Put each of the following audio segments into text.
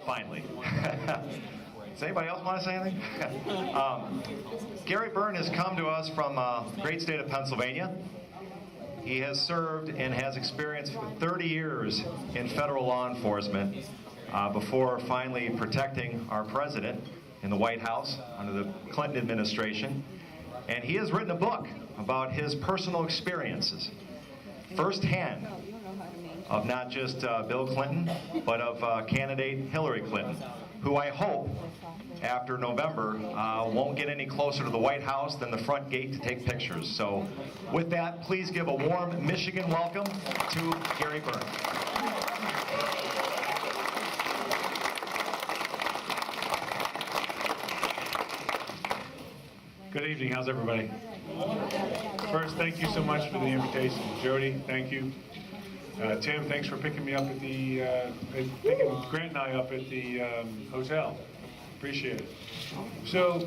Finally. Does anybody else want to say anything? Gary Byrne has come to us from great state of Pennsylvania. He has served and has experience for 30 years in federal law enforcement before finally protecting our president in the White House under the Clinton administration. And he has written a book about his personal experiences, firsthand, of not just Bill Clinton, but of candidate Hillary Clinton, who I hope, after November, won't get any closer to the White House than the front gate to take pictures. So with that, please give a warm Michigan welcome to Gary Byrne. Good evening. How's everybody? First, thank you so much for the invitation. Jody, thank you. Tim, thanks for picking me up at the, picking Grant and I up at the hotel. Appreciate it. So,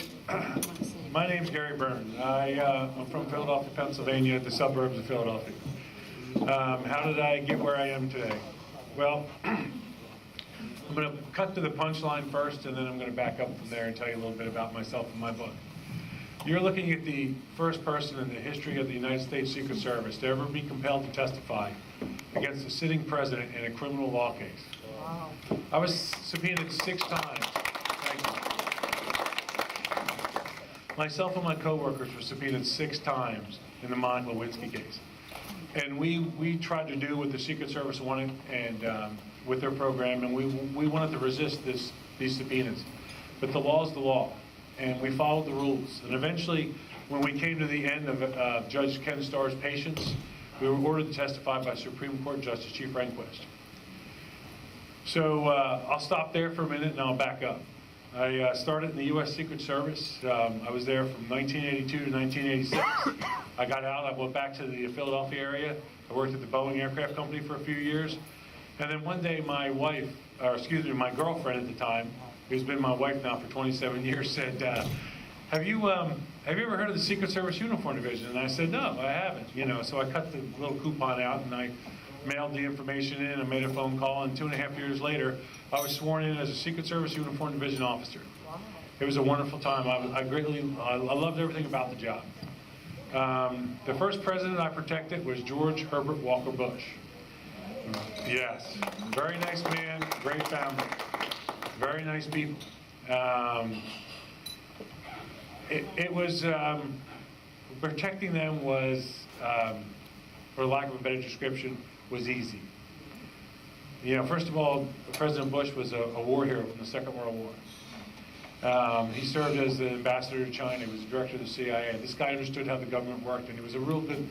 my name's Gary Byrne. I'm from Philadelphia, Pennsylvania, the suburbs of Philadelphia. How did I get where I am today? Well, I'm going to cut to the punchline first, and then I'm going to back up from there and tell you a little bit about myself and my book. You're looking at the first person in the history of the United States Secret Service to ever be compelled to testify against a sitting president in a criminal law case. Wow. I was subpoenaed 6 times. Thank you. Myself and my coworkers were subpoenaed 6 times in the Monica Lewinsky case. And we tried to do what the Secret Service wanted and with their program, and we wanted to resist these subpoenas. But the law is the law, and we followed the rules. And eventually, when we came to the end of Judge Ken Starr's patience, we were ordered to testify by Supreme Court Justice Chief Rehnquist. So I'll stop there for a minute and I'll back up. I started in the U.S. Secret Service. I was there from 1982 to 1986. I got out, I went back to the Philadelphia area. I worked at the Boeing Aircraft Company for a few years. And then one day my wife, or excuse me, my girlfriend at the time, who's been my wife now for 27 years, said, have you ever heard of the Secret Service Uniform Division? And I said, no, I haven't. You know, so I cut the little coupon out and I mailed the information in and made a phone call. And 2.5 years later, I was sworn in as a Secret Service Uniform Division officer. Wow. It was a wonderful time. I loved everything about the job. The first president I protected was George Herbert Walker Bush. Yes, very nice man, great family, very nice people. It was, protecting them was, for lack of a better description, was easy. You know, first of all, President Bush was a war hero from the Second World War. He served as the ambassador to China. He was the director of the CIA. This guy understood how the government worked, and he was a real good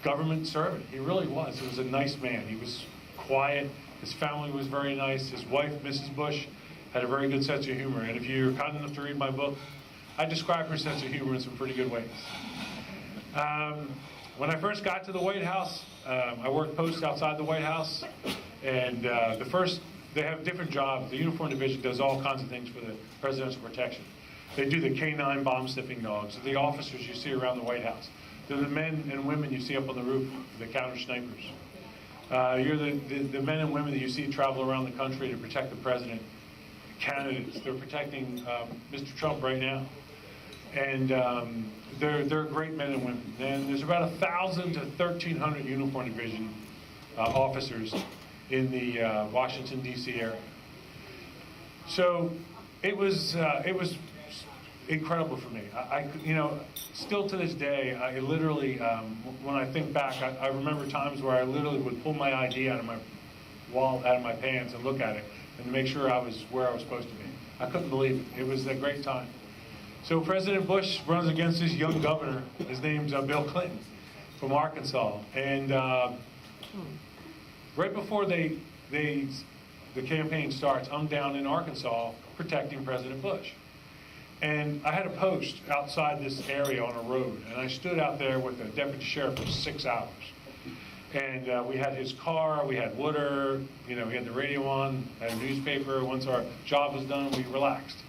government servant. He really was. He was a nice man. He was quiet. His family was very nice. His wife, Mrs. Bush, had a very good sense of humor. And if you're kind enough to read my book, I describe her sense of humor in some pretty good ways. When I first got to the White House, I worked posts outside the White House. And they have different jobs. The Uniform Division does all kinds of things for the presidential protection. They do the K-9 bomb sniffing dogs, the officers you see around the White House. They're the men and women you see up on the roof, the counter snipers. You're the men and women that you see travel around the country to protect the president. Candidates, they're protecting Mr. Trump right now. And they're great men and women. And there's about 1,000 to 1,300 Uniform Division officers in the Washington, D.C. area. So it was incredible for me. You know, still to this day, I literally, when I think back, I remember times where I literally would pull my ID out of my wallet, out of my pants, and look at it and make sure I was where I was supposed to be. I couldn't believe it. It was a great time. So President Bush runs against this young governor. His name's Bill Clinton from Arkansas, and right before the campaign starts, I'm down in Arkansas protecting President Bush. And I had a post outside this area on a road, and I stood out there with the deputy sheriff for 6 hours. And we had his car, we had water, you know, we had the radio on, had a newspaper. Once our job was done, we relaxed.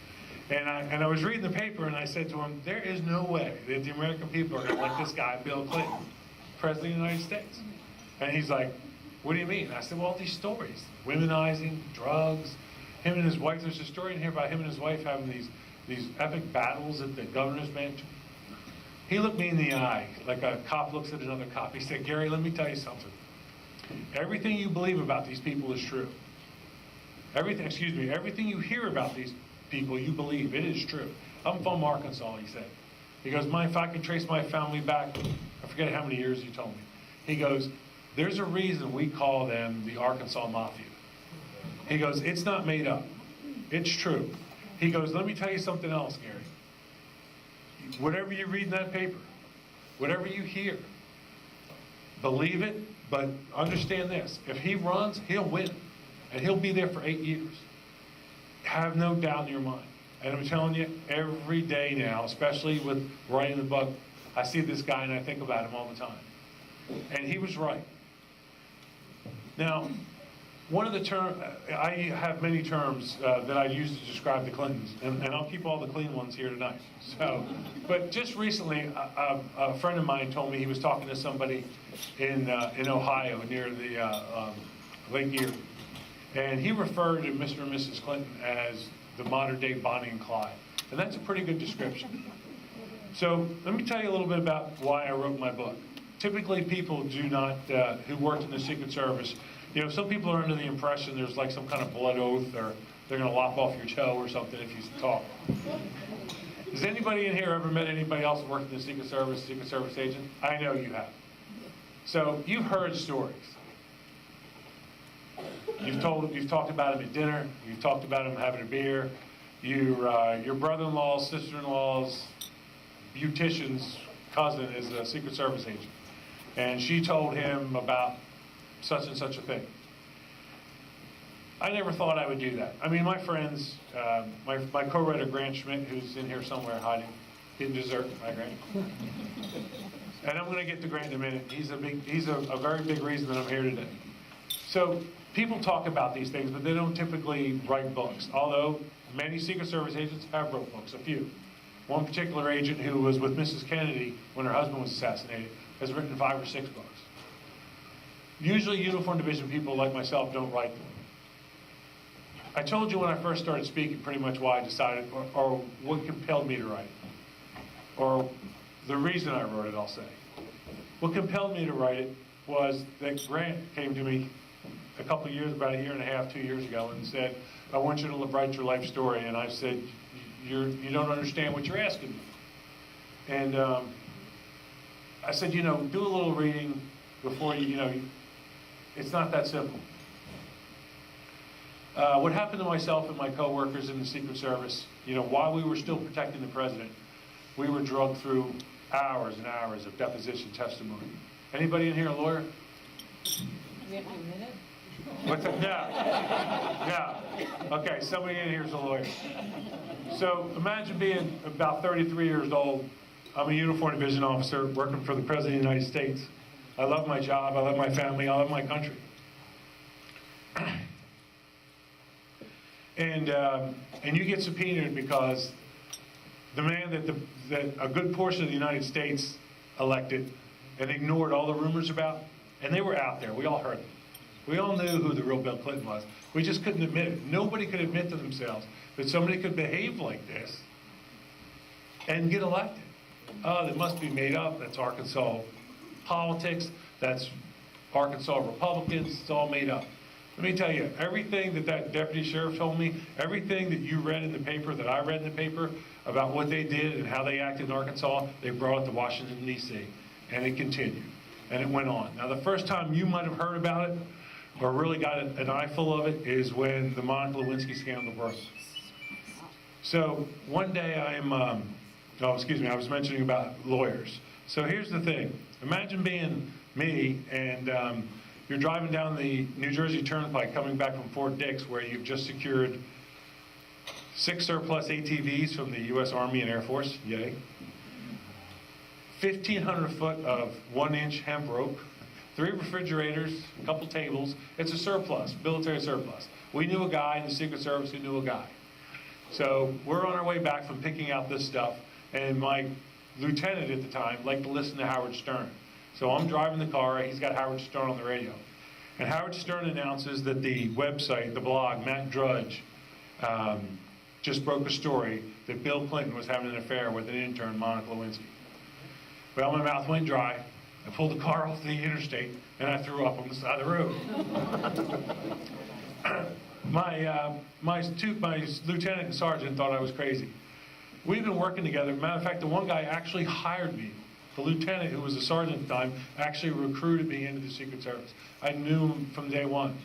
And I was reading the paper, and I said to him, there is no way that the American people are going to let this guy, Bill Clinton, President of the United States. And he's like, What do you mean? I said, well, these stories, womenizing, drugs, him and his wife, there's a story in here about him and his wife having these epic battles at the governor's mansion. He looked me in the eye like a cop looks at another cop. He said, Gary, let me tell you something. Everything you believe about these people is true. Everything you hear about these people, you believe. It is true. I'm from Arkansas, he said. He goes, if I can trace my family back, I forget how many years he told me. He goes, there's a reason we call them the Arkansas Mafia. He goes, it's not made up. It's true. He goes, let me tell you something else, Gary. Whatever you read in that paper, whatever you hear, believe it, but understand this. If he runs, he'll win. And he'll be there for 8 years. Have no doubt in your mind. And I'm telling you, every day now, especially with writing the book, I see this guy and I think about him all the time. And he was right. Now, one of the terms, I have many terms that I use to describe the Clintons, and I'll keep all the clean ones here tonight. So, but just recently, a friend of mine told me he was talking to somebody in Ohio near the Lake Erie, and he referred to Mr. and Mrs. Clinton as the modern day Bonnie and Clyde, and that's a pretty good description. So let me tell you a little bit about why I wrote my book. Typically, people do not, who worked in the Secret Service, some people are under the impression there's like some kind of blood oath or they're going to lop off your toe or something if you talk. Has anybody in here ever met anybody else who worked in the Secret Service agent? I know you have. So you've heard stories. You've talked about them at dinner. You've talked about them having a beer. Your brother-in-law's, sister-in-law's, beautician's cousin is a Secret Service agent. And she told him about such and such a thing. I never thought I would do that. I mean, my friends, my co-writer Grant Schmidt, who's in here somewhere hiding, getting dessert, right, Grant? And I'm going to get to Grant in a minute. He's a very big reason that I'm here today. So people talk about these things, but they don't typically write books. Although many Secret Service agents have wrote books, a few. One particular agent who was with Mrs. Kennedy when her husband was assassinated has written 5 or 6 books. Usually uniform division people like myself don't write them. I told you when I first started speaking pretty much why I decided, or what compelled me to write it. Or the reason I wrote it, I'll say. What compelled me to write it was that Grant came to me a couple of years, about a year and a half, 2 years ago, and said, I want you to write your life story. And I said, you don't understand what you're asking me. And I said, do a little reading before it's not that simple. What happened to myself and my coworkers in the Secret Service, while we were still protecting the president, we were drugged through hours and hours of deposition testimony. Anybody in here a lawyer? We have a minute? What's that? Yeah. Okay, somebody in here is a lawyer. So imagine being about 33 years old. I'm a uniform division officer working for the President of the United States. I love my job, I love my family, I love my country. And you get subpoenaed because the man that a good portion of the United States elected and ignored all the rumors about, and they were out there, we all heard them. We all knew who the real Bill Clinton was. We just couldn't admit it. Nobody could admit to themselves that somebody could behave like this and get elected. Oh, that must be made up. That's Arkansas politics. That's Arkansas Republicans. It's all made up. Let me tell you, everything that deputy sheriff told me, everything that you read in the paper, that I read in the paper about what they did and how they acted in Arkansas, they brought it to Washington, D.C., and it continued, and it went on. Now, the first time you might have heard about it or really got an eyeful of it is when the Monica Lewinsky scandal broke. So one day I was mentioning about lawyers. So here's the thing. Imagine being me and you're driving down the New Jersey Turnpike coming back from Fort Dix where you've just secured 6 surplus ATVs from the U.S. Army and Air Force, yay. 1,500 foot of 1-inch hemp rope, 3 refrigerators, a couple tables. It's a surplus, military surplus. We knew a guy in the Secret Service who knew a guy. So we're on our way back from picking out this stuff, and my lieutenant at the time liked to listen to Howard Stern. So I'm driving the car, he's got Howard Stern on the radio. And Howard Stern announces that the website, the blog, Matt Drudge, just broke a story that Bill Clinton was having an affair with an intern, Monica Lewinsky. Well, my mouth went dry. I pulled the car off the interstate, and I threw up on the side of the road. My lieutenant and sergeant thought I was crazy. We've been working together. Matter of fact, the one guy actually hired me. The lieutenant, who was a sergeant at the time, actually recruited me into the Secret Service. I knew him from day one.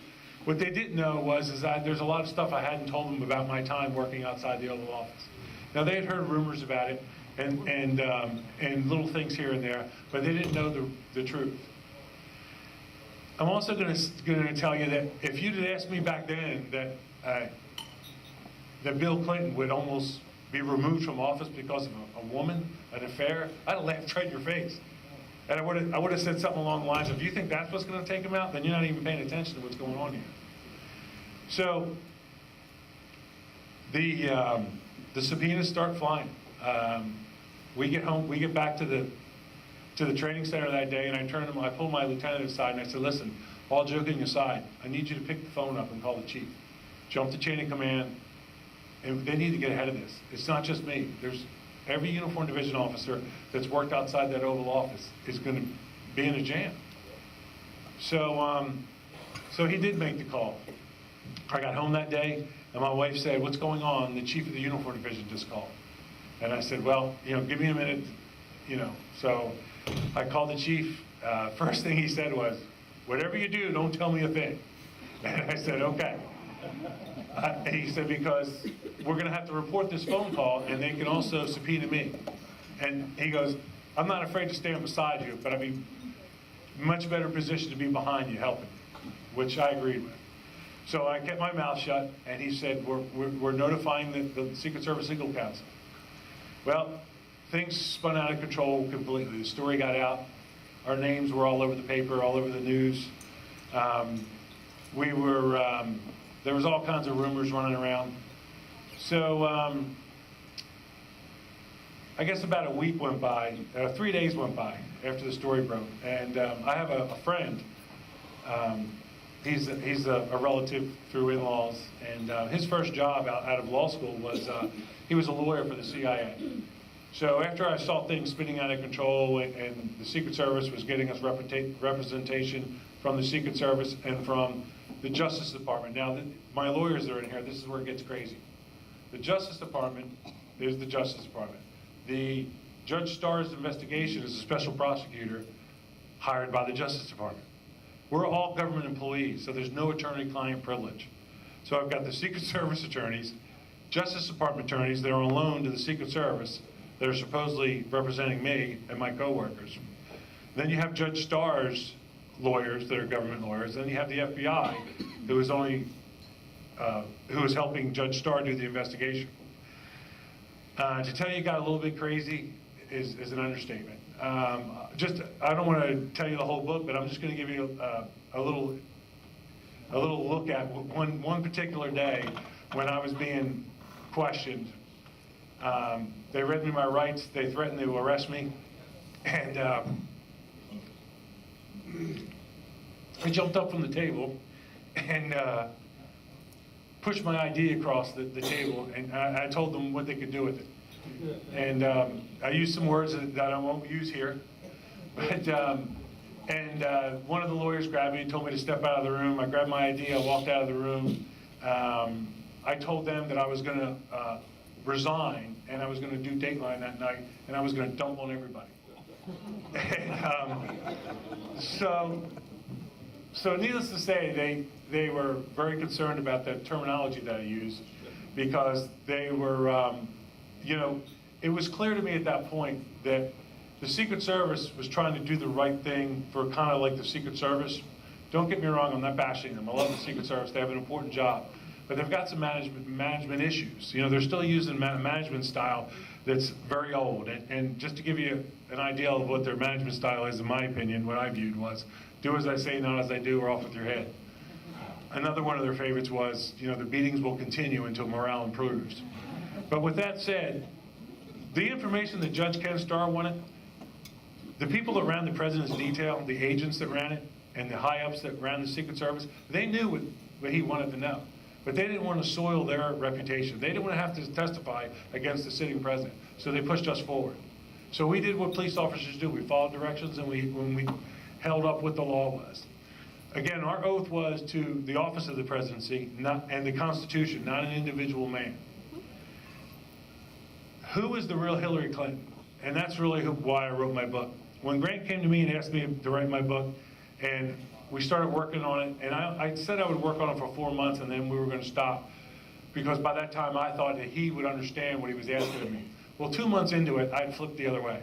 What they didn't know was that there's a lot of stuff I hadn't told them about my time working outside the Oval Office. Now, they had heard rumors about it and little things here and there, but they didn't know the truth. I'm also going to tell you that if you'd have asked me back then that Bill Clinton would almost be removed from office because of a woman, an affair, I'd have laughed right in your face. And I would have said something along the lines of, if you think that's what's going to take him out, then you're not even paying attention to what's going on here. So the subpoenas start flying. We get home, we get back to the training center that day, and I pulled my lieutenant aside and I said, listen, all joking aside, I need you to pick the phone up and call the chief. Jump the chain of command, and they need to get ahead of this. It's not just me. There's every uniformed division officer that's worked outside that Oval Office is going to be in a jam. So he did make the call. I got home that day, and my wife said, what's going on? The chief of the uniformed division just called. And I said, well, give me a minute, So I called the chief. First thing he said was, whatever you do, don't tell me a thing. And I said, okay. And he said, because we're going to have to report this phone call, and they can also subpoena me. And he goes, I'm not afraid to stand beside you, but I'd be much better positioned to be behind you helping, which I agreed with. So I kept my mouth shut, and he said, we're notifying the Secret Service Legal Counsel. Well, things spun out of control completely. The story got out. Our names were all over the paper, all over the news. There was all kinds of rumors running around. So I guess about a week went by, 3 days went by after the story broke. And I have a friend. He's a relative through in-laws. And his first job out of law school was he was a lawyer for the CIA. So after I saw things spinning out of control and the Secret Service was getting us representation from the Secret Service and from the Justice Department. Now, my lawyers are in here. This is where it gets crazy. The Justice Department is the Justice Department. The Judge Starr's investigation is a special prosecutor hired by the Justice Department. We're all government employees, so there's no attorney-client privilege. So I've got the Secret Service attorneys, Justice Department attorneys that are on loan to the Secret Service that are supposedly representing me and my coworkers. Then you have Judge Starr's lawyers that are government lawyers. Then you have the FBI, who is helping Judge Starr do the investigation. To tell you it got a little bit crazy is an understatement. I don't want to tell you the whole book, but I'm just going to give you a little look at one particular day when I was being questioned. They read me my rights. They threatened to arrest me, and I jumped up from the table and pushed my ID across the table, and I told them what they could do with it. And I used some words that I won't use here, but one of the lawyers grabbed me and told me to step out of the room. I grabbed my ID. I walked out of the room. I told them that I was going to resign, and I was going to do Dateline that night, and I was going to dump on everybody. And, so needless to say, they were very concerned about the terminology that I used, because they were, it was clear to me at that point that the Secret Service was trying to do the right thing for kind of like the Secret Service. Don't get me wrong, I'm not bashing them. I love the Secret Service. They have an important job. But they've got some management issues. They're still using management style that's very old. And just to give you an idea of what their management style is, in my opinion, what I viewed was, do as I say, not as I do, or off with your head. Another one of their favorites was, the beatings will continue until morale improves. But with that said, the information that Judge Ken Starr wanted, the people that ran the president's detail, the agents that ran it, and the high-ups that ran the Secret Service, they knew what he wanted to know. But they didn't want to soil their reputation. They didn't want to have to testify against the sitting president. So they pushed us forward. So we did what police officers do. We followed directions, and when we held up what the law was. Again, our oath was to the office of the presidency and the Constitution, not an individual man. Who is the real Hillary Clinton? And that's really why I wrote my book. When Grant came to me and asked me to write my book, and we started working on it, and I said I would work on it for 4 months, and then we were going to stop, because by that time I thought that he would understand what he was asking of me. Well, 2 months into it, I'd flipped the other way.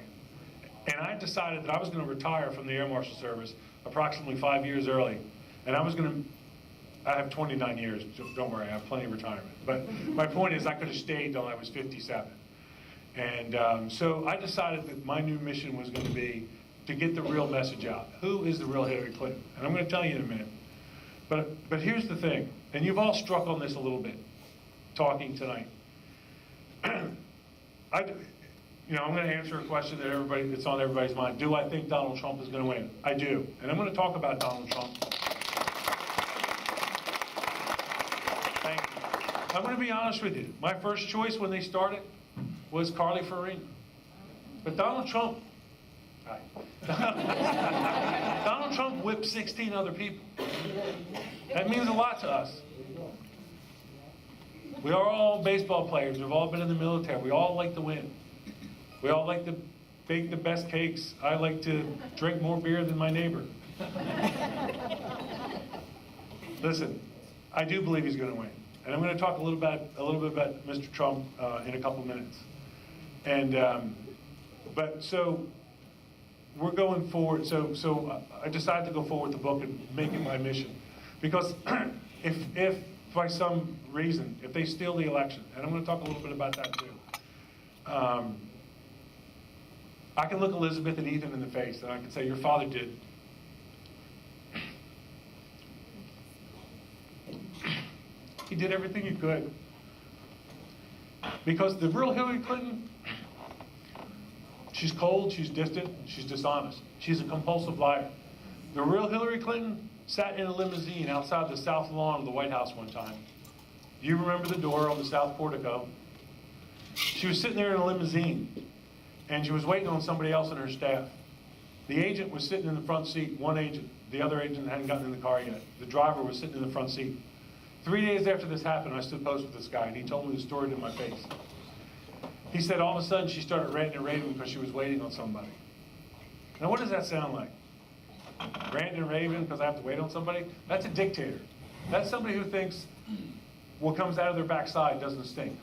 And I decided that I was going to retire from the Air Marshal Service approximately 5 years early. And I have 29 years, so don't worry, I have plenty of retirement. But my point is I could have stayed till I was 57. And so I decided that my new mission was going to be to get the real message out. Who is the real Hillary Clinton? And I'm going to tell you in a minute. But here's the thing, and you've all struck on this a little bit, talking tonight. I'm going to answer a question that's on everybody's mind. Do I think Donald Trump is going to win? I do. And I'm going to talk about Donald Trump. Thank you. I'm going to be honest with you. My first choice when they started was Carly Fiorina. But Donald Trump whipped 16 other people. That means a lot to us. We are all baseball players. We've all been in the military. We all like to win. We all like to bake the best cakes. I like to drink more beer than my neighbor. Listen, I do believe he's going to win. And I'm going to talk a little bit about Mr. Trump in a couple minutes. And so we're going forward. So I decided to go forward with the book and make it my mission, because if by some reason, if they steal the election, and I'm going to talk a little bit about that too, I can look Elizabeth and Ethan in the face and I can say, your father did. He did everything he could. Because the real Hillary Clinton, she's cold, she's distant, she's dishonest. She's a compulsive liar. The real Hillary Clinton sat in a limousine outside the south lawn of the White House one time. Do you remember the door on the south portico? She was sitting there in a limousine, and she was waiting on somebody else in her staff. The agent was sitting in the front seat, one agent. The other agent hadn't gotten in the car yet. The driver was sitting in the front seat. 3 days after this happened, I stood post with this guy, and he told me the story to my face. He said all of a sudden she started ranting and raving because she was waiting on somebody. Now what does that sound like? Ranting and raving because I have to wait on somebody? That's a dictator. That's somebody who thinks what comes out of their backside doesn't stink.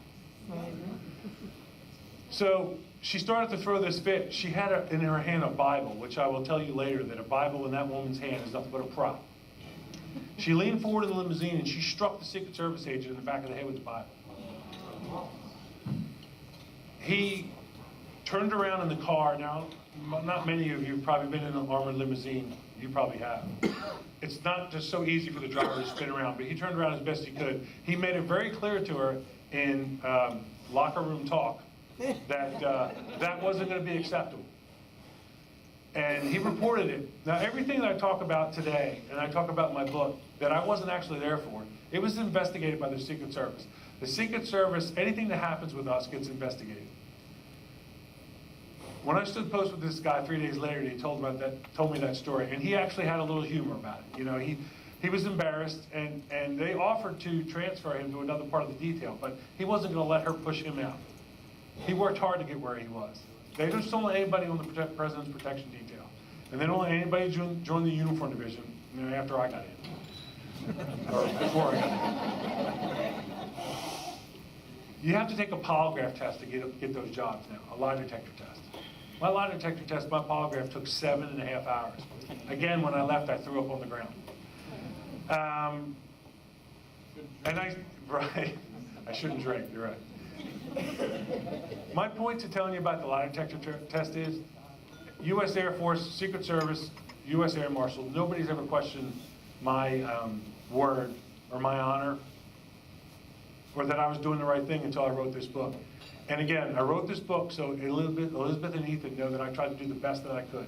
So she started to throw this fit. She had in her hand a Bible, which I will tell you later that a Bible in that woman's hand is nothing but a prop. She leaned forward in the limousine and she struck the Secret Service agent in the back of the head with the Bible. He turned around in the car. Now, not many of you have probably been in an armored limousine. You probably have. It's not just so easy for the driver to spin around, but he turned around as best he could. He made it very clear to her in locker room talk that that wasn't going to be acceptable. And he reported it. Now, everything that I talk about today, and I talk about in my book, that I wasn't actually there for, it was investigated by the Secret Service. The Secret Service, anything that happens with us gets investigated. When I stood post with this guy 3 days later, he told me that story, and he actually had a little humor about it. You know, he was embarrassed, and they offered to transfer him to another part of the detail, but he wasn't going to let her push him out. He worked hard to get where he was. They just don't let anybody on the President's Protection Detail, and they don't let anybody join the Uniform Division after I got in, or before I got in. You have to take a polygraph test to get those jobs now, a lie detector test. My lie detector test, my polygraph took 7.5 hours. Again, when I left, I threw up on the ground. Right, I shouldn't drink, you're right. My point to telling you about the lie detector test is, U.S. Air Force, Secret Service, U.S. Air Marshal, nobody's ever questioned my word or my honor, or that I was doing the right thing until I wrote this book. And again, I wrote this book so Elizabeth and Ethan know that I tried to do the best that I could.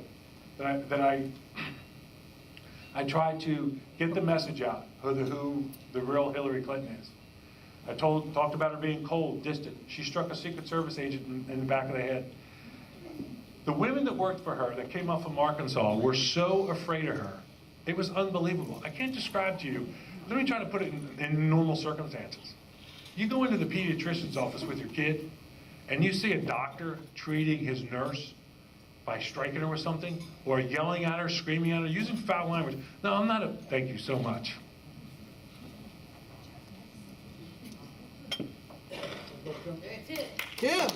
I tried to get the message out who the real Hillary Clinton is. I talked about her being cold, distant. She struck a Secret Service agent in the back of the head. The women that worked for her, that came up from Arkansas, were so afraid of her. It was unbelievable. I can't describe to you. Let me try to put it in normal circumstances. You go into the pediatrician's office with your kid, and you see a doctor treating his nurse by striking her with something, or yelling at her, screaming at her, using foul language. No, I'm not a, thank you so much. Yeah.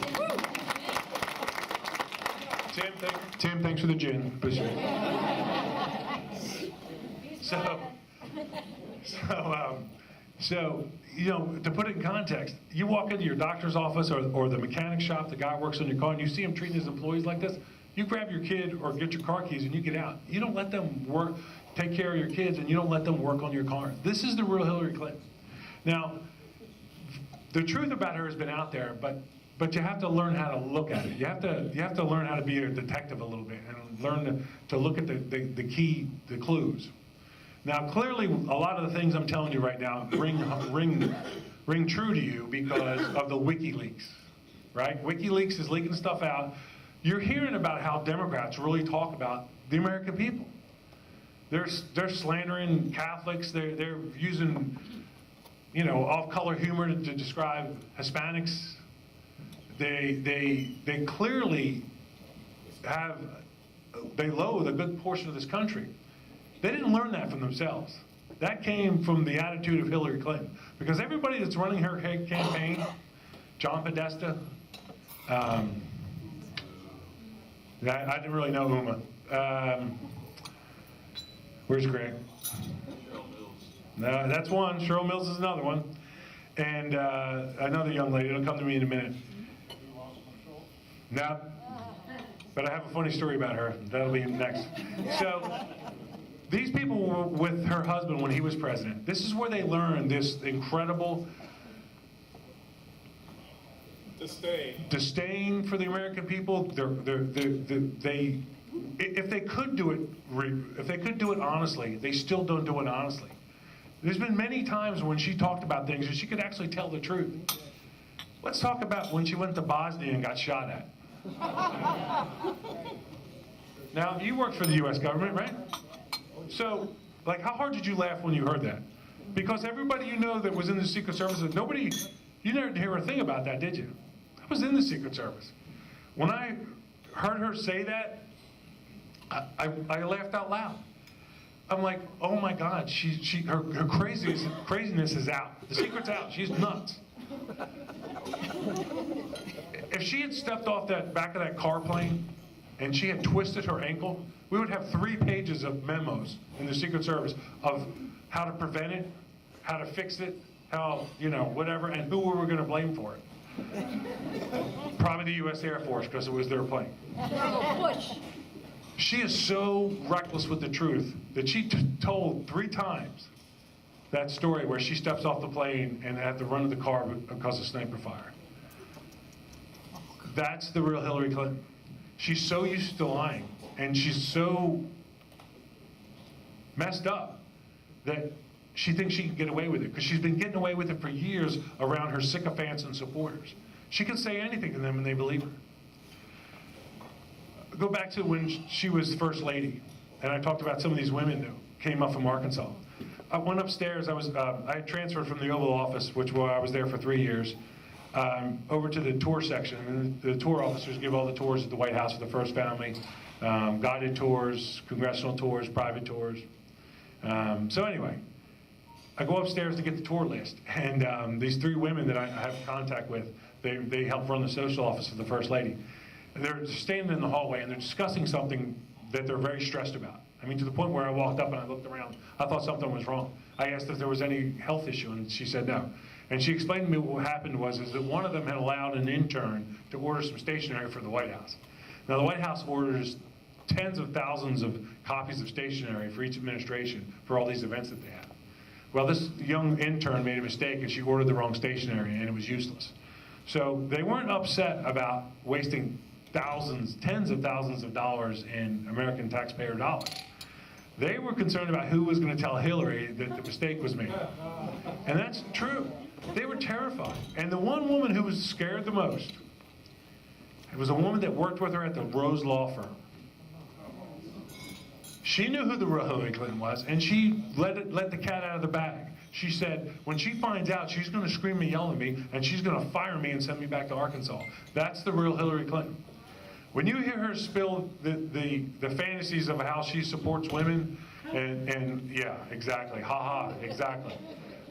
Tim, thanks for the gin. Appreciate it. So, you know, to put it in context, you walk into your doctor's office or the mechanic shop, the guy who works on your car, and you see him treating his employees like this, you grab your kid or get your car keys and you get out. You don't let them work, take care of your kids, and you don't let them work on your car. This is the real Hillary Clinton. Now, the truth about her has been out there, but you have to learn how to look at it. You have to learn how to be a detective a little bit and learn to look at the clues. Now, clearly, a lot of the things I'm telling you right now ring true to you because of the WikiLeaks, right? WikiLeaks is leaking stuff out. You're hearing about how Democrats really talk about the American people. They're slandering Catholics. They're using, you know, off-color humor to describe Hispanics. They clearly they loathe a good portion of this country. They didn't learn that from themselves. That came from the attitude of Hillary Clinton. Because everybody that's running her campaign, John Podesta, I didn't really know Uma. Where's Greg? No, that's one. Cheryl Mills is another one. And another young lady. It'll come to me in a minute. No. But I have a funny story about her. That'll be next. So, these people were with her husband when he was president. This is where they learned this incredible disdain for the American people. If they could do it honestly, they still don't do it honestly. There's been many times when she talked about things and she could actually tell the truth. Let's talk about when she went to Bosnia and got shot at. Now, you worked for the U.S. government, right? So, like, how hard did you laugh when you heard that? Because everybody you know that was in the Secret Service, you never hear a thing about that, did you? I was in the Secret Service. When I heard her say that, I laughed out loud. I'm like, oh my God, her craziness is out. The secret's out. She's nuts. If she had stepped off that back of that car plane and she had twisted her ankle, we would have 3 pages of memos in the Secret Service of how to prevent it, how to fix it, how, you know, whatever, and who we were going to blame for it. Probably the U.S. Air Force, because it was their plane. Push. She is so reckless with the truth that she told 3 times that story where she steps off the plane and had to run to the car because of sniper fire. That's the real Hillary Clinton. She's so used to lying, and she's so messed up that she thinks she can get away with it, because she's been getting away with it for years around her sycophants and supporters. She can say anything to them and they believe her. Go back to when she was First Lady, and I talked about some of these women who came up from Arkansas. I went upstairs. I had transferred from the Oval Office, which I was there for 3 years, over to the tour section. And the tour officers give all the tours at the White House for the First Family, guided tours, congressional tours, private tours. So anyway, I go upstairs to get the tour list, and these 3 women that I have contact with, they help run the social office of the First Lady. And they're standing in the hallway and they're discussing something that they're very stressed about. I mean, to the point where I walked up and I looked around. I thought something was wrong. I asked if there was any health issue, and she said no. And she explained to me what happened was that one of them had allowed an intern to order some stationery for the White House. Now, the White House orders tens of thousands of copies of stationery for each administration for all these events that they have. Well, this young intern made a mistake, and she ordered the wrong stationery, and it was useless. So they weren't upset about wasting thousands, tens of thousands of dollars in American taxpayer dollars. They were concerned about who was going to tell Hillary that the mistake was made. And that's true. They were terrified. And the one woman who was scared the most, it was a woman that worked with her at the Rose Law Firm. She knew who the real Hillary Clinton was, and she let the cat out of the bag. She said, when she finds out, she's going to scream and yell at me, and she's going to fire me and send me back to Arkansas. That's the real Hillary Clinton. When you hear her spill the fantasies of how she supports women, and yeah, exactly, exactly.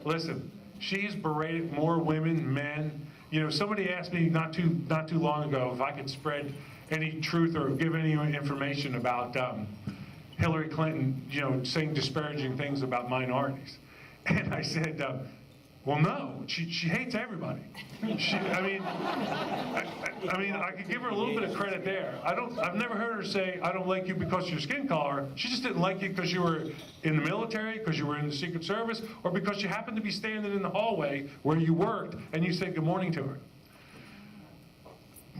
Listen, she's berated more women, men. You know, somebody asked me not too long ago if I could spread any truth or give any information about Hillary Clinton, you know, saying disparaging things about minorities. And I said, well, no, she hates everybody. I mean, I could give her a little bit of credit there. I've never heard her say, I don't like you because of your skin color. She just didn't like you because you were in the military, because you were in the Secret Service, or because you happened to be standing in the hallway where you worked and you said good morning to her.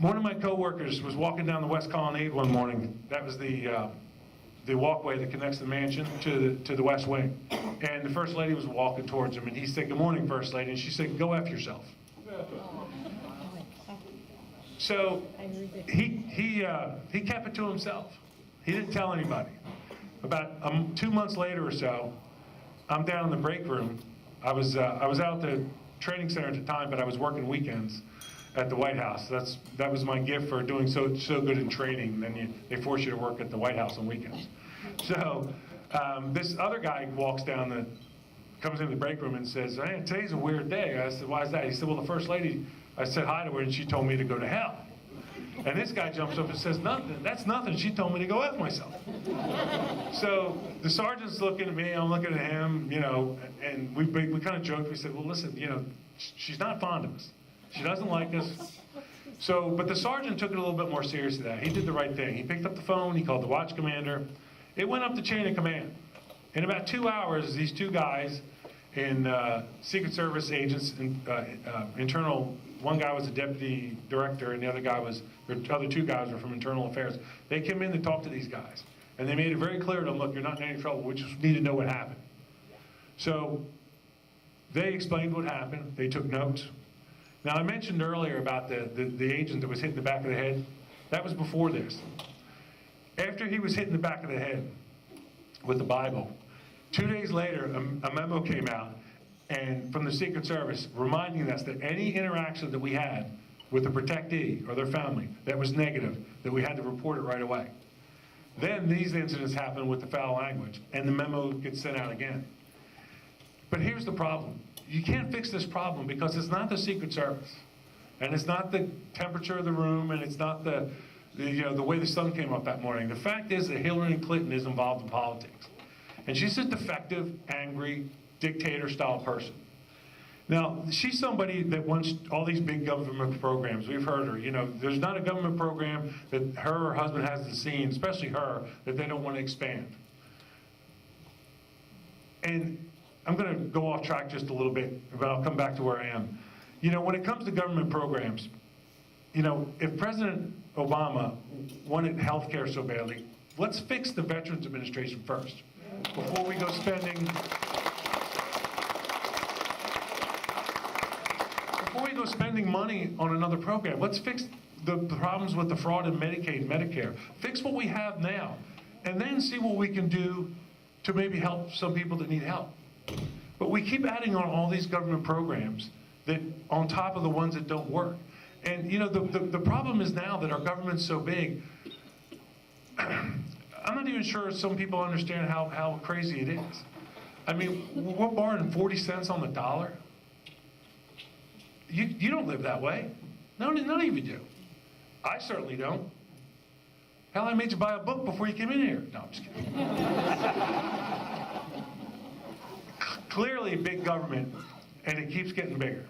One of my coworkers was walking down the West Colonnade one morning. That was the walkway that connects the mansion to the West Wing. And the First Lady was walking towards him, and he said, good morning, First Lady, and she said, go F yourself. So he kept it to himself. He didn't tell anybody. About 2 months later or so, I'm down in the break room. I was out at the training center at the time, but I was working weekends at the White House. That was my gift for doing so good in training. Then they force you to work at the White House on weekends. So this other guy comes into the break room and says, hey, today's a weird day. I said, why is that? He said, well, the First Lady, I said hi to her and she told me to go to hell. And this guy jumps up and says, nothing. That's nothing. She told me to go F myself. So the sergeant's looking at me, I'm looking at him, you know, and we kind of joked. We said, well, listen, you know, she's not fond of us. She doesn't like us. So, but the sergeant took it a little bit more serious than that. He did the right thing. He picked up the phone, he called the watch commander. It went up the chain of command. In about 2 hours, these two guys in Secret Service agents, internal, one guy was a deputy director and the other two guys were from internal affairs. They came in to talk to these guys. And they made it very clear to them, look, you're not in any trouble, we just need to know what happened. So they explained what happened, they took notes. Now, I mentioned earlier about the agent that was hit in the back of the head. That was before this. After he was hit in the back of the head with the Bible, 2 days later, a memo came out and from the Secret Service reminding us that any interaction that we had with the protectee or their family that was negative, that we had to report it right away. Then these incidents happen with the foul language, and the memo gets sent out again. But here's the problem. You can't fix this problem because it's not the Secret Service, and it's not the temperature of the room, and it's not the way the sun came up that morning. The fact is that Hillary Clinton is involved in politics, and she's a defective, angry, dictator-style person. Now, she's somebody that wants all these big government programs. We've heard her. You know, there's not a government program that her or her husband hasn't seen, especially her, that they don't want to expand. And I'm going to go off track just a little bit, but I'll come back to where I am. You know, when it comes to government programs, you know, if President Obama wanted health care so badly, let's fix the Veterans Administration first before we go spending money on another program. Let's fix the problems with the fraud in Medicaid, Medicare. Fix what we have now, and then see what we can do to maybe help some people that need help. But we keep adding on all these government programs that on top of the ones that don't work. And you know, the problem is now that our government's so big, I'm not even sure some people understand how crazy it is. I mean, we're borrowing 40 cents on the dollar. You don't live that way. None of you do. I certainly don't. Hell, I made you buy a book before you came in here. No, I'm just kidding. Clearly big government, and it keeps getting bigger.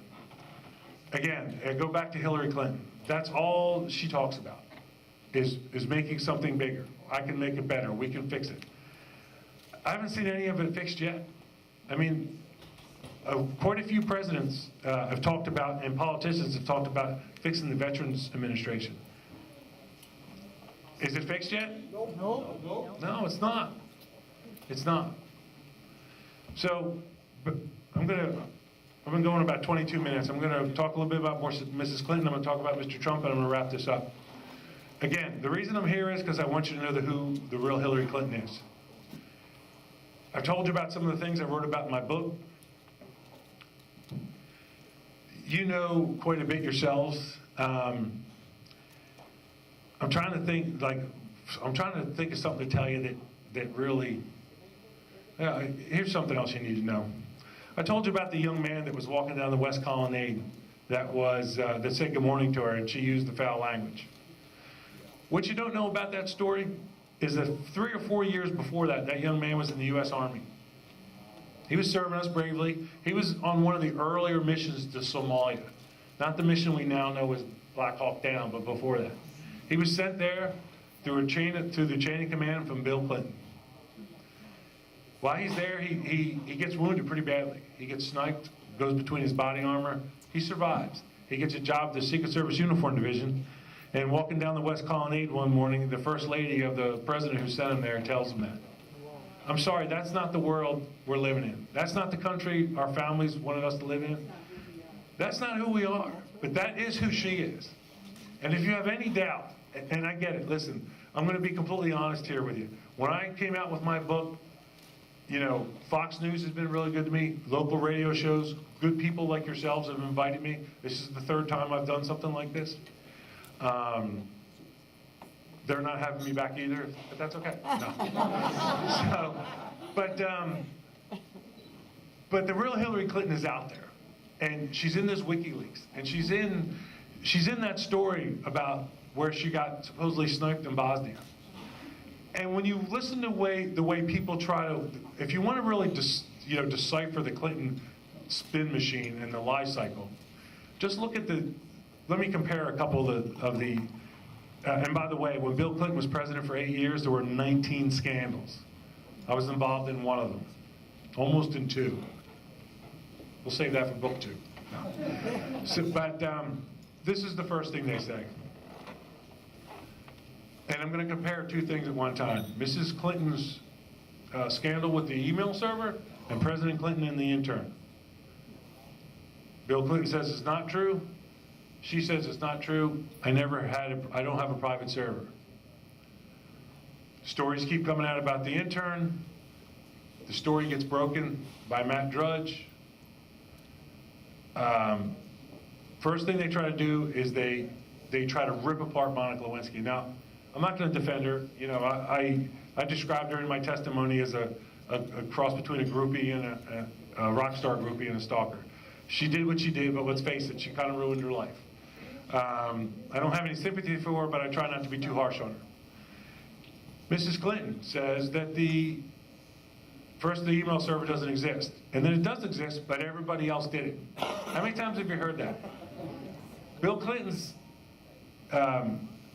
Again, I go back to Hillary Clinton. That's all she talks about, is making something bigger. I can make it better. We can fix it. I haven't seen any of it fixed yet. I mean, quite a few presidents have talked about, and politicians have talked about fixing the Veterans Administration. Is it fixed yet? No. No, it's not. It's not. So, but I've been going about 22 minutes. I'm going to talk a little bit about Mrs. Clinton. I'm going to talk about Mr. Trump, and I'm going to wrap this up. Again, the reason I'm here is because I want you to know who the real Hillary Clinton is. I've told you about some of the things I wrote about in my book. You know quite a bit yourselves. I'm trying to think of something to tell you that really. Here's something else you need to know. I told you about the young man that was walking down the West Colonnade that said good morning to her, and she used the foul language. What you don't know about that story is that 3 or 4 years before that, that young man was in the U.S. Army. He was serving us bravely. He was on one of the earlier missions to Somalia. Not the mission we now know as Black Hawk Down, but before that. He was sent there through the chain of command from Bill Clinton. While he's there, he gets wounded pretty badly. He gets sniped, goes between his body armor. He survives. He gets a job at the Secret Service Uniform Division, and walking down the West Colonnade one morning, the first lady of the president who sent him there tells him that. I'm sorry, that's not the world we're living in. That's not the country our families wanted us to live in. That's not who we are, but that is who she is. And if you have any doubt, and I get it, listen, I'm going to be completely honest here with you. When I came out with my book, you know, Fox News has been really good to me. Local radio shows, good people like yourselves have invited me. This is the 3rd time I've done something like this. They're not having me back either, but that's okay. No. But the real Hillary Clinton is out there, and she's in this WikiLeaks, and she's in that story about where she got supposedly sniped in Bosnia. And when you listen to the way people try to, if you want to really decipher the Clinton spin machine and the lie cycle, just look at let me compare a couple of the and by the way, when Bill Clinton was president for 8 years, there were 19 scandals. I was involved in one of them, almost in 2. We'll save that for book 2. No. So, but this is the first thing they say. And I'm going to compare 2 things at one time. Mrs. Clinton's scandal with the email server and President Clinton and the intern. Bill Clinton says it's not true. She says it's not true. I don't have a private server. Stories keep coming out about the intern. The story gets broken by Matt Drudge. First thing they try to do is they try to rip apart Monica Lewinsky. Now, I'm not going to defend her. You know, I described her in my testimony as a cross between a groupie and a rock star groupie and a stalker. She did what she did, but let's face it, she kind of ruined her life. I don't have any sympathy for her, but I try not to be too harsh on her. Mrs. Clinton says that first the email server doesn't exist, and then it does exist, but everybody else did it. How many times have you heard that? Bill Clinton's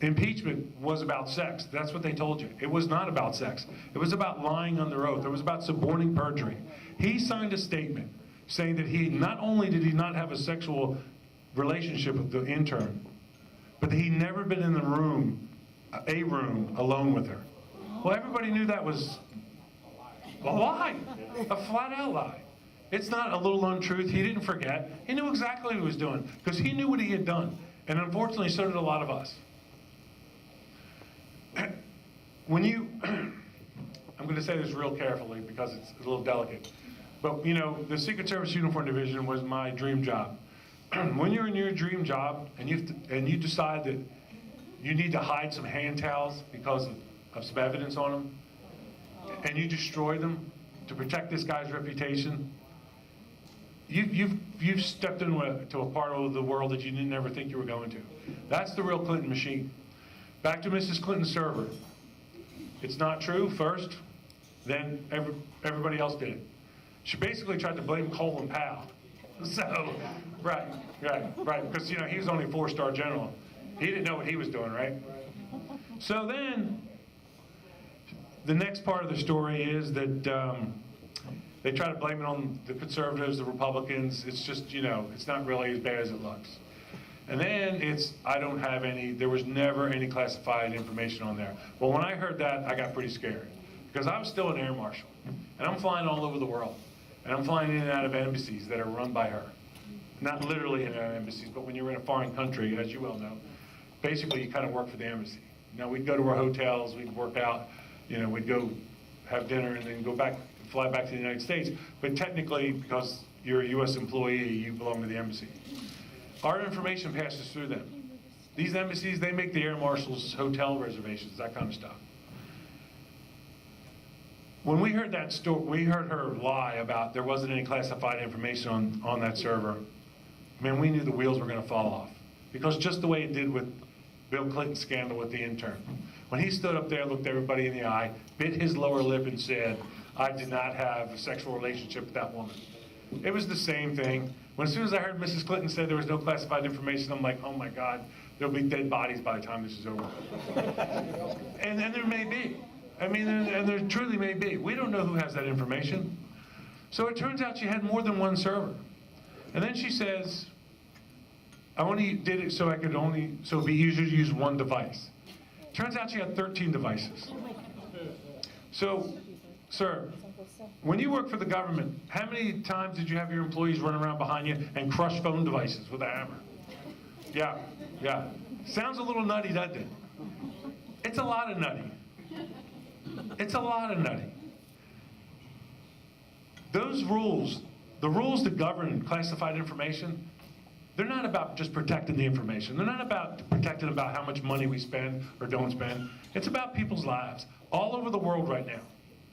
impeachment was about sex. That's what they told you. It was not about sex. It was about lying under oath. It was about suborning perjury. He signed a statement saying that not only did he not have a sexual relationship with the intern, but that he'd never been in the room alone with her. Well, everybody knew that was a lie, a flat-out lie. It's not a little untruth. He didn't forget. He knew exactly what he was doing because he knew what he had done. And unfortunately, so did a lot of us. I'm going to say this real carefully because it's a little delicate. But, you know, the Secret Service Uniform Division was my dream job. When you're in your dream job and you decide that you need to hide some hand towels because of some evidence on them, and you destroy them to protect this guy's reputation, you've stepped into a part of the world that you didn't ever think you were going to. That's the real Clinton machine. Back to Mrs. Clinton's server. It's not true first, then everybody else did it. She basically tried to blame Colin Powell. So, right, because, you know, he was only a 4-star general. He didn't know what he was doing, right? So then, the next part of the story is that they try to blame it on the conservatives, the Republicans. It's just, you know, it's not really as bad as it looks. And then there was never any classified information on there. Well, when I heard that, I got pretty scared. because I was still an air marshal, and I'm flying all over the world, and I'm flying in and out of embassies that are run by her. Not literally in and out of embassies, but when you're in a foreign country, as you well know, basically you kind of work for the embassy. Now, we'd go to our hotels, we'd work out, we'd go have dinner and then go back, fly back to the United States, but technically, because you're a U.S. employee, you belong to the embassy. Our information passes through them. These embassies, they make the air marshals hotel reservations, that kind of stuff. When we heard that story, we heard her lie about there wasn't any classified information on that server, man, we knew the wheels were going to fall off. Because just the way it did with Bill Clinton's scandal with the intern. When he stood up there, looked everybody in the eye, bit his lower lip and said, I did not have a sexual relationship with that woman. It was the same thing. As soon as I heard Mrs. Clinton say there was no classified information, I'm like, oh my God, there'll be dead bodies by the time this is over. And there may be. And there truly may be. We don't know who has that information. So it turns out she had more than one server. And then she says, I only did it so it'd be easier to use one device. Turns out she had 13 devices. So, sir, when you work for the government, how many times did you have your employees run around behind you and crush phone devices with a hammer? Yeah. Sounds a little nutty, doesn't it? It's a lot of nutty. It's a lot of nutty. Those rules, the rules that govern classified information, they're not about just protecting the information. They're not about protecting about how much money we spend or don't spend. It's about people's lives all over the world right now.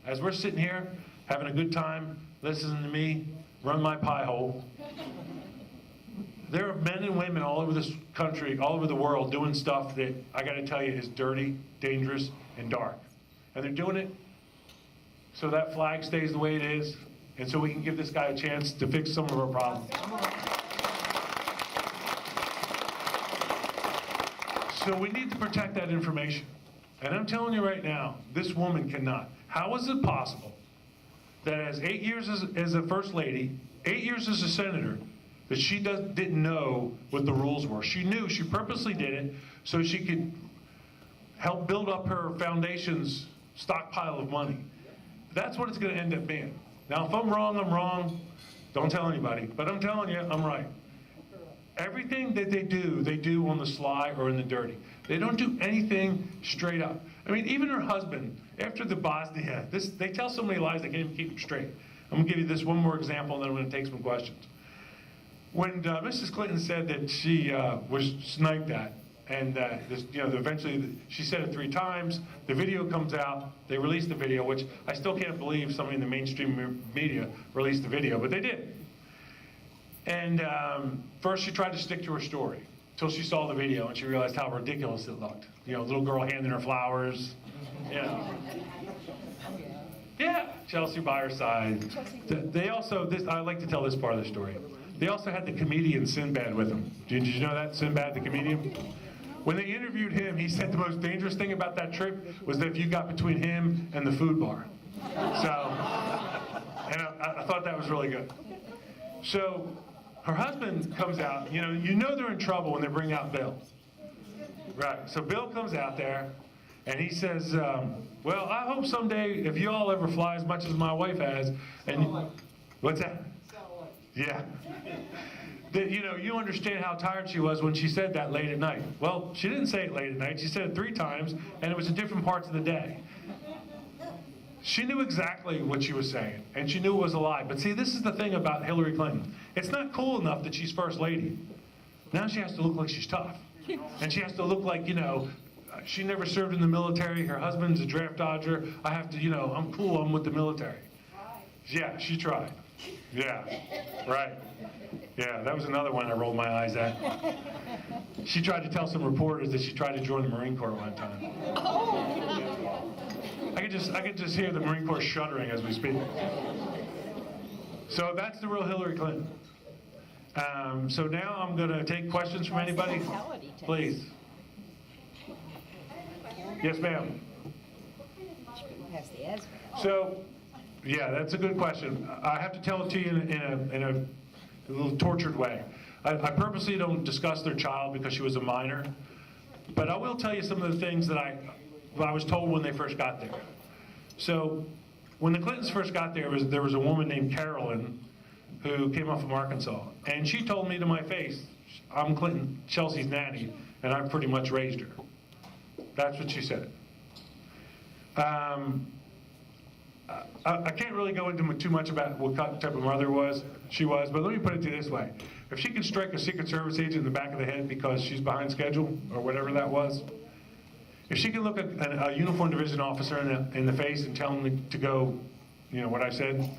As we're sitting here, having a good time, listening to me run my pie hole, there are men and women all over this country, all over the world, doing stuff that, I gotta tell you, is dirty, dangerous, and dark. And they're doing it so that flag stays the way it is, and so we can give this guy a chance to fix some of our problems. So we need to protect that information. And I'm telling you right now, this woman cannot. How is it possible that as 8 years as a first lady, 8 years as a senator, that she didn't know what the rules were? She knew, she purposely did it so she could help build up her foundation's stockpile of money. That's what it's going to end up being. Now, if I'm wrong, I'm wrong. Don't tell anybody. But I'm telling you, I'm right. Everything that they do on the sly or in the dirty. They don't do anything straight up. I mean, even her husband, after the Bosnia, they tell so many lies they can't even keep them straight. I'm going to give you this one more example, and then I'm going to take some questions. When Mrs. Clinton said that she was sniped at, and eventually she said it 3 times, the video comes out, they released the video, which I still can't believe somebody in the mainstream media released the video, but they did. And first she tried to stick to her story until she saw the video and she realized how ridiculous it looked. Little girl handing her flowers. Yeah, Chelsea by her side. They also, I like to tell this part of the story. They also had the comedian Sinbad with them. Did you know that, Sinbad the comedian? When they interviewed him, he said the most dangerous thing about that trip was that if you got between him and the food bar. So, and I thought that was really good. So, her husband comes out, you know they're in trouble when they bring out Bill. Right, so Bill comes out there, and he says, well, I hope someday, if you all ever fly as much as my wife has, and, what's that? Yeah. That, you understand how tired she was when she said that late at night. Well, she didn't say it late at night, she said it 3 times, and it was in different parts of the day. She knew exactly what she was saying, and she knew it was a lie. But see, this is the thing about Hillary Clinton. It's not cool enough that she's first lady. Now she has to look like she's tough. And she has to look like, she never served in the military, her husband's a draft dodger, I have to, I'm cool, I'm with the military. Yeah, she tried. Yeah, right. Yeah, that was another one I rolled my eyes at. She tried to tell some reporters that she tried to join the Marine Corps one time. I could just hear the Marine Corps shuddering as we speak. So that's the real Hillary Clinton. So now I'm going to take questions from anybody. Please. Yes, ma'am. So, yeah, that's a good question. I have to tell it to you in a little tortured way. I purposely don't discuss their child because she was a minor, but I will tell you some of the things that I was told when they first got there. So when the Clintons first got there was a woman named Carolyn who came up from Arkansas. And she told me to my face, I'm Chelsea's nanny, and I've pretty much raised her. That's what she said. I can't really go into too much about what type of mother she was, but let me put it to you this way. If she can strike a Secret Service agent in the back of the head because she's behind schedule, or whatever that was, if she can look at a uniformed division officer in the face and tell him to go, you know, what I said,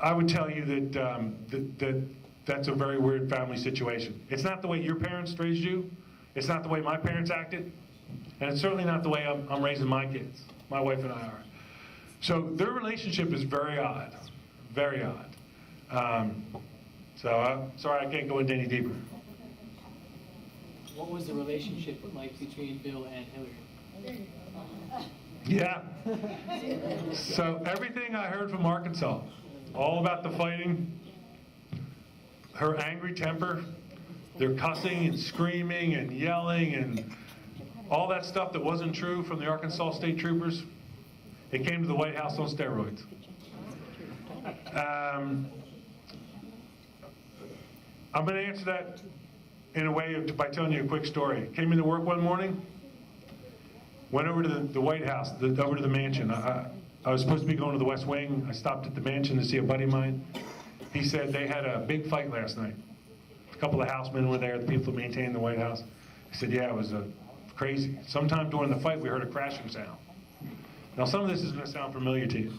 I would tell you that that's a very weird family situation. It's not the way your parents raised you. It's not the way my parents acted. And it's certainly not the way I'm raising my kids. My wife and I are. So their relationship is very odd. Very odd. Sorry, I can't go into any deeper. What was the relationship like between Bill and Hillary? Yeah. So everything I heard from Arkansas, all about the fighting, her angry temper, their cussing and screaming and yelling and all that stuff that wasn't true from the Arkansas State Troopers, it came to the White House on steroids. I'm going to answer that in a way by telling you a quick story. Came into work one morning, went over to the White House, over to the mansion. I was supposed to be going to the West Wing. I stopped at the mansion to see a buddy of mine. He said they had a big fight last night. A couple of housemen were there, the people that maintained the White House. He said, yeah, it was crazy. Sometime during the fight, we heard a crashing sound. Now, some of this is going to sound familiar to you.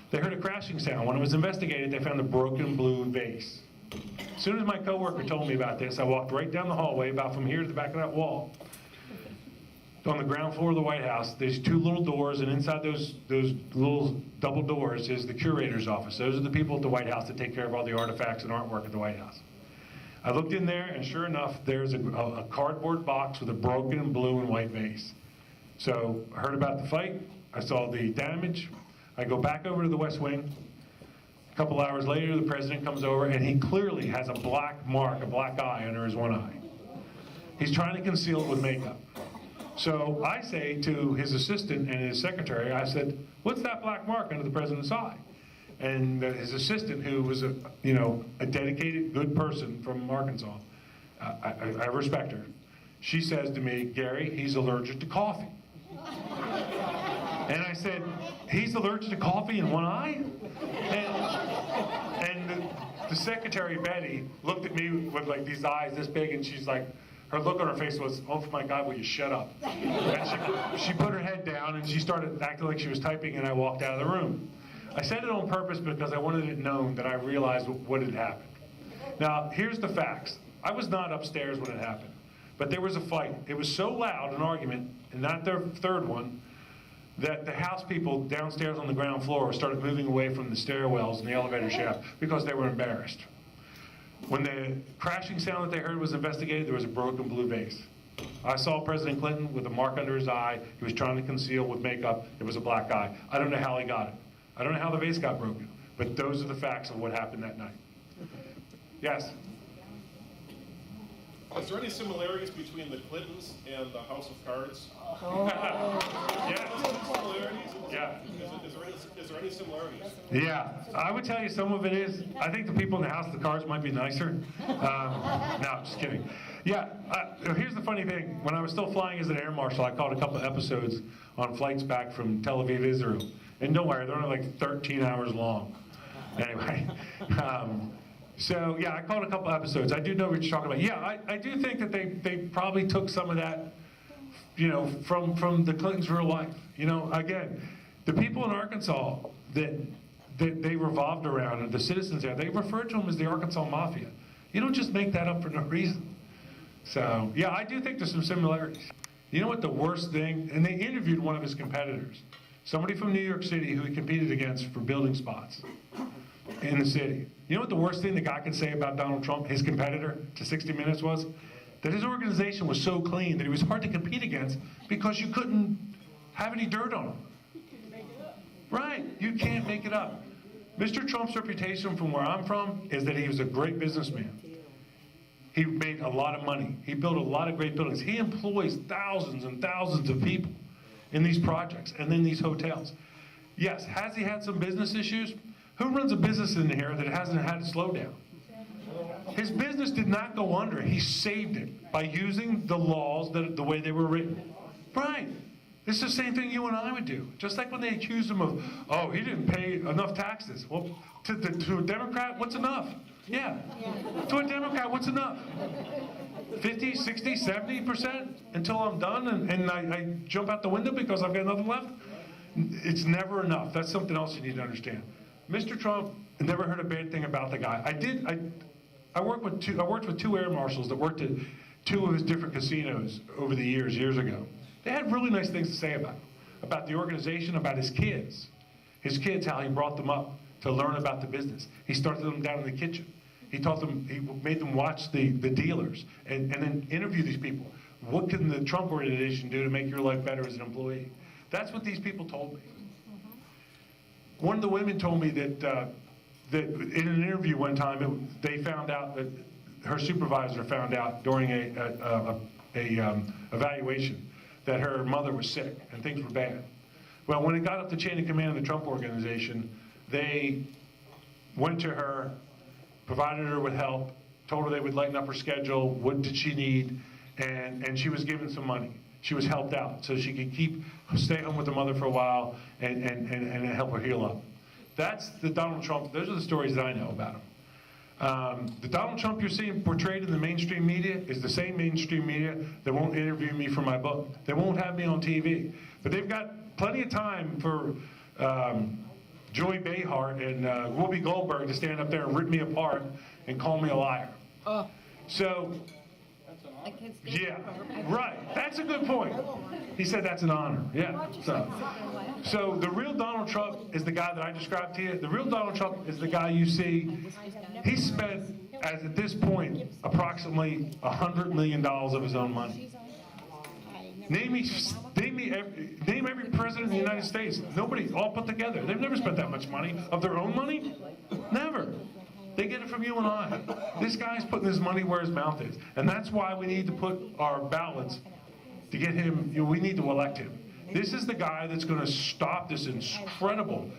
They heard a crashing sound. When it was investigated, they found a broken blue vase. As soon as my coworker told me about this, I walked right down the hallway, about from here to the back of that wall. On the ground floor of the White House, there's two little doors, and inside those little double doors is the curator's office. Those are the people at the White House that take care of all the artifacts and artwork at the White House. I looked in there, and sure enough, there's a cardboard box with a broken blue and white vase. So I heard about the fight. I saw the damage. I go back over to the West Wing. A couple hours later, the president comes over, and he clearly has a black mark, a black eye under his one eye. He's trying to conceal it with makeup. So I say to his assistant and his secretary, I said, what's that black mark under the president's eye? And his assistant, who was a dedicated, good person from Arkansas, I respect her. She says to me, Gary, he's allergic to coffee. And I said, he's allergic to coffee in one eye? And the secretary, Betty, looked at me with like these eyes this big, and she's like, her look on her face was, oh my God, will you shut up? And she put her head down and she started acting like she was typing, and I walked out of the room. I said it on purpose because I wanted it known that I realized what had happened. Now, here's the facts. I was not upstairs when it happened, but there was a fight. It was so loud, an argument, and not their third one, that the house people downstairs on the ground floor started moving away from the stairwells and the elevator shaft because they were embarrassed. When the crashing sound that they heard was investigated, there was a broken blue vase. I saw President Clinton with a mark under his eye. He was trying to conceal with makeup. It was a black eye. I don't know how he got it. I don't know how the vase got broken, but those are the facts of what happened that night. Yes? Is there any similarities between the Clintons and the House of Cards? Yes. Similarities? Yeah. Is there any similarities? Yeah, I would tell you some of it is. I think the people in the House of the Cards might be nicer. No, just kidding. Yeah, here's the funny thing. When I was still flying as an air marshal, I caught a couple of episodes on flights back from Tel Aviv, Israel. And don't worry, they're only like 13 hours long. Anyway, so yeah, I caught a couple episodes. I do know what you're talking about. Yeah, I do think that they probably took some of that, you know, from the Clintons' real life. You know, again, the people in Arkansas that they revolved around, and the citizens there, they referred to them as the Arkansas Mafia. You don't just make that up for no reason. So yeah, I do think there's some similarities. You know what the worst thing? And they interviewed one of his competitors, somebody from New York City who he competed against for building spots in the city. You know what the worst thing the guy could say about Donald Trump, his competitor, to 60 Minutes was? That his organization was so clean that he was hard to compete against because you couldn't have any dirt on him. Right, you can't make it up. Mr. Trump's reputation from where I'm from is that he was a great businessman. He made a lot of money. He built a lot of great buildings. He employs thousands and thousands of people in these projects and in these hotels. Yes, has he had some business issues? Who runs a business in here that hasn't had a slowdown? His business did not go under. He saved it by using the laws the way they were written. Right. It's the same thing you and I would do. Just like when they accused him of, oh, he didn't pay enough taxes. Well, to a Democrat, what's enough? Yeah. To a Democrat, what's enough? 50, 60, 70% until I'm done and I jump out the window because I've got nothing left? It's never enough. That's something else you need to understand. Mr. Trump, never heard a bad thing about the guy. I worked with two air marshals that worked at two of his different casinos over the years ago. They had really nice things to say about the organization, about his kids. His kids, how he brought them up to learn about the business. He started them down in the kitchen. He taught them, he made them watch the dealers and then interview these people. What can the Trump organization do to make your life better as an employee? That's what these people told me. One of the women told me that in an interview one time, they found out that her supervisor found out during a evaluation that her mother was sick and things were bad. Well, when it got up the chain of command of the Trump organization, they went to her, provided her with help, told her they would lighten up her schedule, what did she need, and she was given some money. She was helped out so she could stay home with her mother for a while and help her heal up. That's the Donald Trump, those are the stories that I know about him. The Donald Trump you're seeing portrayed in the mainstream media is the same mainstream media that won't interview me for my book. They won't have me on TV. But they've got plenty of time for Joy Behar and Whoopi Goldberg to stand up there and rip me apart and call me a liar. So, yeah, right. That's a good point. He said that's an honor. Yeah. So the real Donald Trump is the guy that I described to you. The real Donald Trump is the guy you see. He spent, at this point, approximately $100 million of his own money. Name every president of the United States. Nobody, all put together. They've never spent that much money. Of their own money? Never. They get it from you and I. This guy's putting his money where his mouth is. And that's why we need to put our ballots to get him, we need to elect him. This is the guy that's going to stop this incredible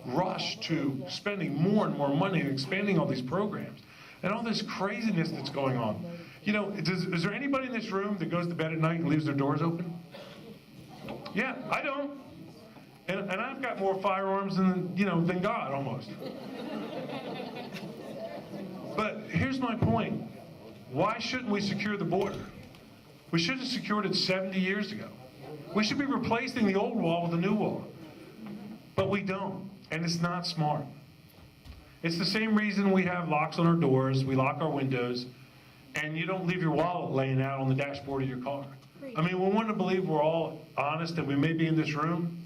rush to spending more and more money and expanding all these programs and all this craziness that's going on. You know, is there anybody in this room that goes to bed at night and leaves their doors open? Yeah, I don't. And I've got more firearms than God almost. But here's my point. Why shouldn't we secure the border? We should have secured it 70 years ago. We should be replacing the old wall with a new wall. But we don't, and it's not smart. It's the same reason we have locks on our doors, we lock our windows, and you don't leave your wallet laying out on the dashboard of your car. I mean, we want to believe we're all honest and we may be in this room,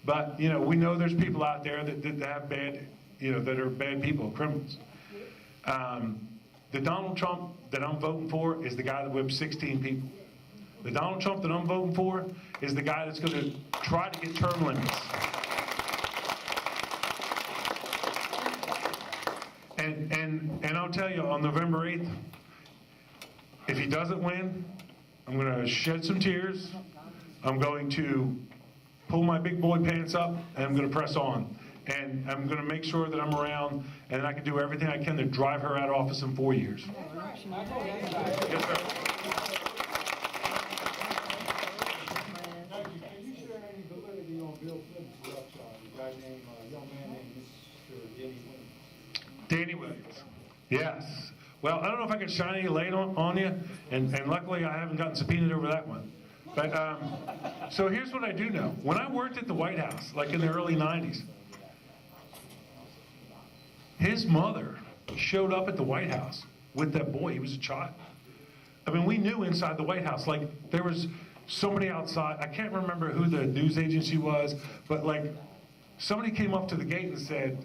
but we know there's people out there that have bad, that are bad people, criminals. The Donald Trump that I'm voting for is the guy that whipped 16 people. The Donald Trump that I'm voting for is the guy that's going to try to get term limits. And I'll tell you, on November 8th, if he doesn't win, I'm going to shed some tears. I'm going to pull my big boy pants up, and I'm going to press on. And I'm going to make sure that I'm around, and I can do everything I can to drive her out of office in 4 years. Yes, sir. Can you share any validity on Bill Clinton's website? A guy named, a young man named Mr. Danny Williams. Danny Williams. Yes. Well, I don't know if I can shine any light on you, and luckily I haven't gotten subpoenaed over that one. But so here's what I do know. When I worked at the White House, like in the early 90s, his mother showed up at the White House with that boy. He was a child. I mean, we knew inside the White House, like there was somebody outside. I can't remember who the news agency was, but like somebody came up to the gate and said,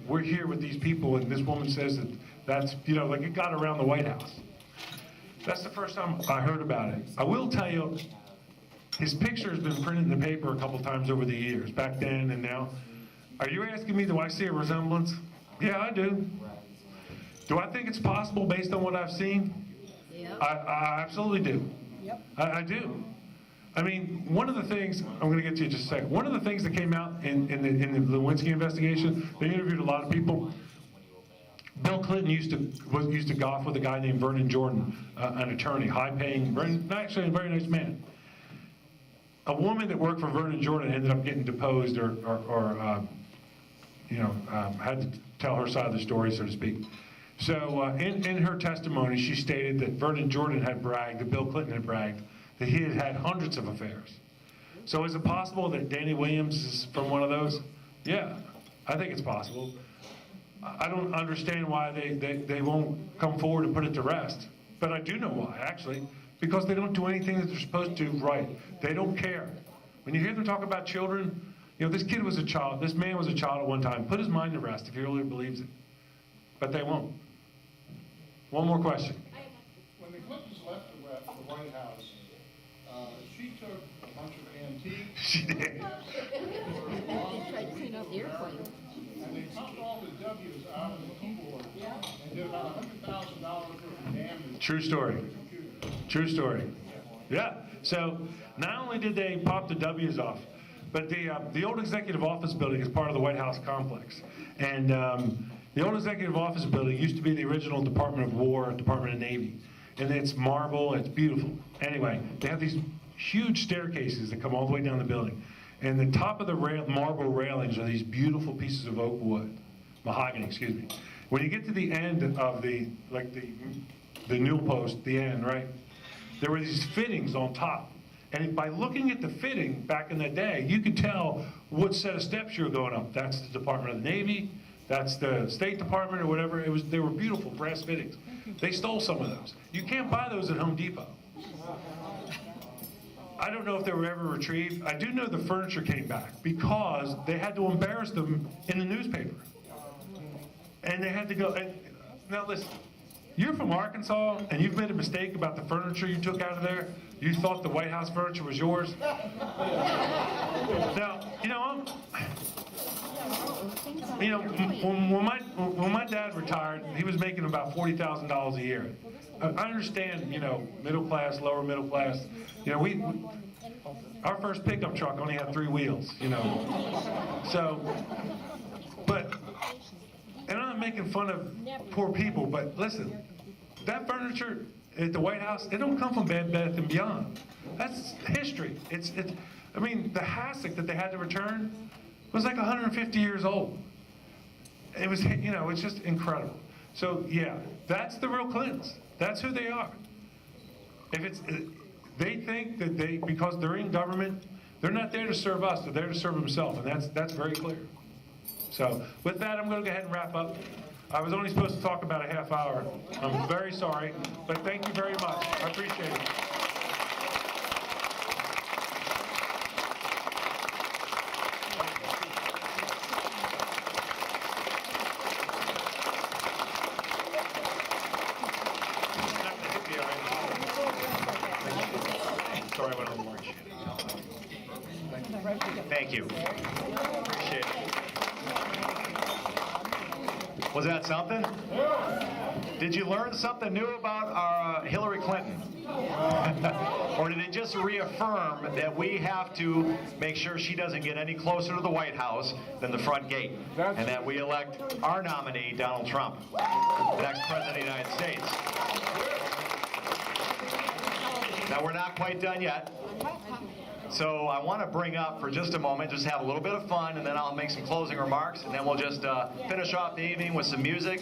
we're here with these people, and this woman says that's, like it got around the White House. That's the first time I heard about it. I will tell you, his picture has been printed in the paper a couple times over the years, back then and now. Are you asking me, do I see a resemblance? Yeah, I do. Do I think it's possible based on what I've seen? Yep. I absolutely do. Yep. I do. I mean, one of the things, I'm going to get to you in just a second. One of the things that came out in the Lewinsky investigation, they interviewed a lot of people. Bill Clinton used to golf with a guy named Vernon Jordan, an attorney, high-paying, actually a very nice man. A woman that worked for Vernon Jordan ended up getting deposed or had to tell her side of the story, so to speak. So in her testimony, she stated that Vernon Jordan had bragged, that Bill Clinton had bragged, that he had had hundreds of affairs. So is it possible that Danny Williams is from one of those? Yeah, I think it's possible. I don't understand why they won't come forward and put it to rest. But I do know why, actually. Because they don't do anything that they're supposed to right. They don't care. When you hear them talk about children, you know, this kid was a child, this man was a child at one time. Put his mind to rest if he really believes it. But they won't. One more question. When the Clintons left the White House, she took a bunch of antiques. She did. Tried to clean out the airplane. And they pumped all the W's out of the keyboard and did about $100,000 worth of damage. True story. True story. Yeah. So not only did they pop the W's off, but the old executive office building is part of the White House complex. And the old executive office building used to be the original Department of War, Department of Navy. And it's marble, it's beautiful. Anyway, they have these huge staircases that come all the way down the building. And the top of the marble railings are these beautiful pieces of oak wood, mahogany, excuse me. When you get to the end of the newel post, the end, right? There were these fittings on top. And by looking at the fitting back in the day, you could tell what set of steps you were going up. That's the Department of the Navy, that's the State Department or whatever. They were beautiful brass fittings. They stole some of those. You can't buy those at Home Depot. I don't know if they were ever retrieved. I do know the furniture came back because they had to embarrass them in the newspaper. And they had to go, and now listen, you're from Arkansas and you've made a mistake about the furniture you took out of there. You thought the White House furniture was yours. Now, when my dad retired, he was making about $40,000 a year. I understand, middle class, lower middle class. Our first pickup truck only had 3 wheels, So, but, and I'm not making fun of poor people, but listen, that furniture at the White House, it don't come from Bed Bath & Beyond. That's history. I mean, the hassock that they had to return was like 150 years old. It was, it's just incredible. So yeah, that's the real Clintons. That's who they are. They think that because they're in government, they're not there to serve us, they're there to serve themselves, and that's very clear. So with that, I'm going to go ahead and wrap up. I was only supposed to talk about a half hour. I'm very sorry, but thank you very much. I appreciate it. Sorry, I went over. Thank you. Appreciate it. Was that something? Did you learn something new about Hillary Clinton? Or did it just reaffirm that we have to make sure she doesn't get any closer to the White House than the front gate, and that we elect our nominee, Donald Trump, the next president of the United States? Now, we're not quite done yet. So I want to bring up for just a moment, just have a little bit of fun, and then I'll make some closing remarks, and then we'll just finish off the evening with some music.